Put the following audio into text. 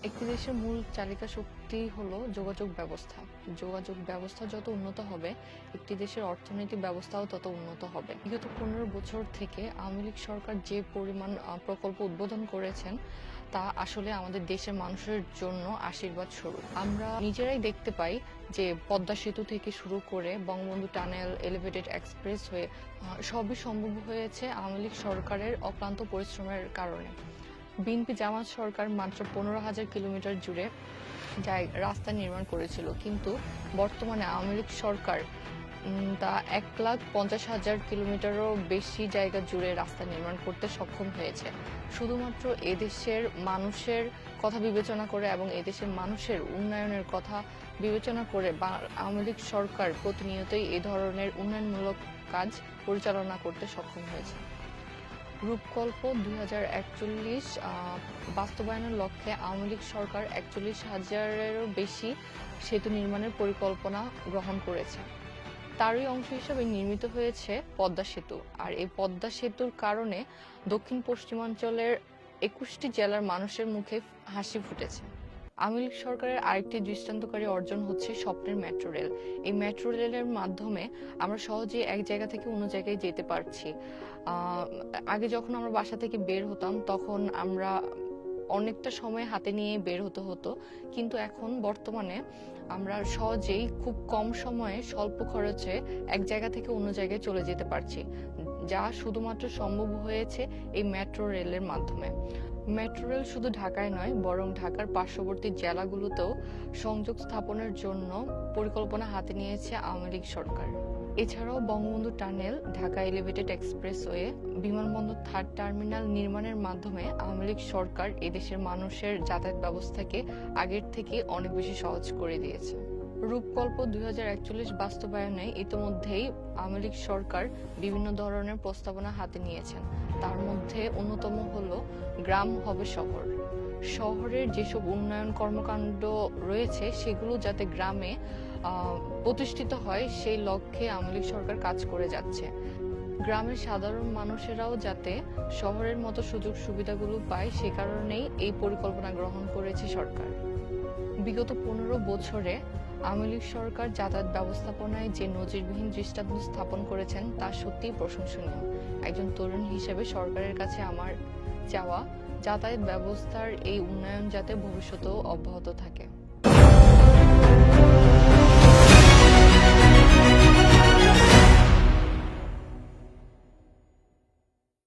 একটি দেশের মূল চালিকা শক্তি হলো যোগাযোগ ব্যবস্থা। যোগাযোগ ব্যবস্থা যত উন্নত হবে, একটি দেশের অর্থনৈতিক ব্যবস্থাও তত উন্নত হবে। বিগত 15 বছর থেকে আওয়ামী লীগ সরকার যে পরিমাণ প্রকল্প উদ্বোধন করেছেন, তা আসলে আমাদের দেশের মানুষের জন্য আশীর্বাদ স্বরূপ। আমরা নিজেরাই দেখতে পাই যে পদ্মা সেতু থেকে শুরু করে বঙ্গবন্ধু টানেল, এলিভেটেড এক্সপ্রেস হয়ে সবই সম্ভব হয়েছে আওয়ামী লীগ সরকারের অক্লান্ত পরিশ্রমের কারণে। বিএনপি জামাত সরকার মাত্র 15,000 কিলোমিটার জুড়ে রাস্তা নির্মাণ করেছিল, কিন্তু বর্তমানে আওয়ামী লীগ সরকার তা 1,50,000 কিলোমিটারও বেশি জায়গা জুড়ে রাস্তা নির্মাণ করতে সক্ষম হয়েছে। শুধুমাত্র এদেশের মানুষের কথা বিবেচনা করে এবং এদেশের মানুষের উন্নয়নের কথা বিবেচনা করে আওয়ামী লীগ সরকার প্রতিনিয়তই এই ধরনের উন্নয়নমূলক কাজ পরিচালনা করতে সক্ষম হয়েছে। রূপকল্প 2041 বাস্তবায়নের লক্ষ্যে আওয়ামী লীগ সরকার 41,000-এরও বেশি সেতু নির্মাণের পরিকল্পনা গ্রহণ করেছে। তারই অংশ হিসেবে নির্মিত হয়েছে পদ্মা সেতু। আর এই পদ্মা সেতুর কারণে দক্ষিণ পশ্চিমাঞ্চলের 21টি জেলার মানুষের মুখে হাসি ফুটেছে। আওয়ামী লীগ সরকারের আরেকটি দৃষ্টান্তকারী অর্জন হচ্ছে স্বপ্নের মেট্রো রেল। এই মেট্রো রেলের মাধ্যমে আমরা সহজেই এক জায়গা থেকে অন্য জায়গায় যেতে পারছি। আগে যখন আমরা বাসা থেকে বের হতাম, তখন আমরা অনেকটা সময় হাতে নিয়ে বের হতে হতো, কিন্তু এখন বর্তমানে আমরা সহজেই খুব কম সময়ে স্বল্প খরচে এক জায়গা থেকে অন্য জায়গায় চলে যেতে পারছি, যা শুধুমাত্র সম্ভব হয়েছে এই মেট্রো রেলের মাধ্যমে। মেট্রো রেল শুধু ঢাকায় নয়, বরং ঢাকার পার্শ্ববর্তী জেলাগুলোতেও সংযোগ স্থাপনের জন্য পরিকল্পনা হাতে নিয়েছে আওয়ামী লীগ সরকার। এছাড়াও Bangabandhu tunnel, Dhaka elevated expressway, বিমানবন্দর থার্ড টার্মিনাল নির্মাণের মাধ্যমে আওয়ামী লীগ সরকার এদেশের মানুষের যাতায়াত ব্যবস্থাকে আগের থেকে অনেক বেশি সহজ করে দিয়েছে। রূপকল্প 2041 বাস্তবায়নে ইতোমধ্যেই আওয়ামী লীগ সরকার বিভিন্ন ধরনের প্রস্তাবনা হাতে নিয়েছেন। তার মধ্যে অন্যতম হলো গ্রাম হবে শহর। শহরের যেসব উন্নয়ন কর্মকাণ্ড রয়েছে, সেগুলো যাতে গ্রামে প্রতিষ্ঠিত হয়, সেই লক্ষ্যে আওয়ামী লীগ সরকার কাজ করে যাচ্ছে। গ্রামের সাধারণ মানুষেরাও যাতে শহরের মতো সুযোগ সুবিধাগুলো পায়, সে কারণেই এই পরিকল্পনা গ্রহণ করেছে সরকার। বিগত 15 বছরে আওয়ামী লীগ সরকার যাতায়াত ব্যবস্থাপনায় যে নজিরবিহীন দৃষ্টান্ত স্থাপন করেছেন, তা সত্যিই প্রশংসনীয়। একজন তরুণ হিসেবে সরকারের কাছে আমার চাওয়া, যাতায়াত ব্যবস্থার এই উন্নয়ন যাতে ভবিষ্যতেও অব্যাহত থাকে।